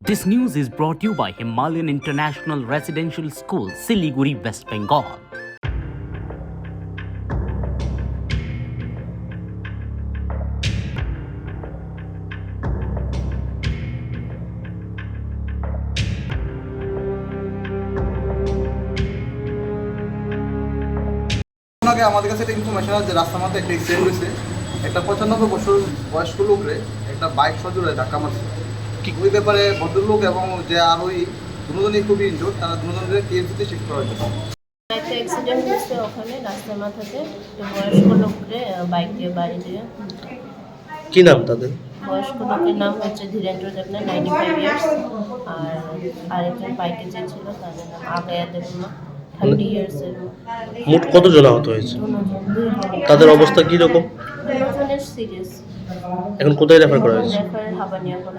This news is brought to you by Himalayan International Residential School, Siliguri, West Bengal. আগে আমাদের কাছে একটা information আছে যে রাস্তার মধ্যে একটা অ্যাক্সিডেন্ট হয়েছে, একটা 95 বছর বয়স্ক লোকরে একটা বাইক সজোরে ধাক্কা মারছে। ওই ব্যাপারে ভদ্রলোক এবং যে আরোহী দুজনই খুবই ইনজোর, তারা দুজনের টিএমসিতে শিফট করা হয়েছে। একটা অ্যাক্সিডেন্ট হয়েছে ওখানে রাস্তার মাথাতে, তো বয়স্ক লোকরে বাইক দিয়ে বাড়ি দিয়ে। কি নাম তাদের? বয়স্ক লোকের নাম হচ্ছে ধীরেন্দ্র দেবনাথ, 95 ইয়ার্স, আর আরেকজন বাইকে যে ছিল তাদের নাম আগায়া দেবনাথ, 30 ইয়ার্সের। মোট কতজন আহত হয়েছে? তাদের অবস্থা কি রকম? দুজনের সিরিয়াস। এখন কোথায় রেফার করা হয়েছে? রেফার হাবানিয়া।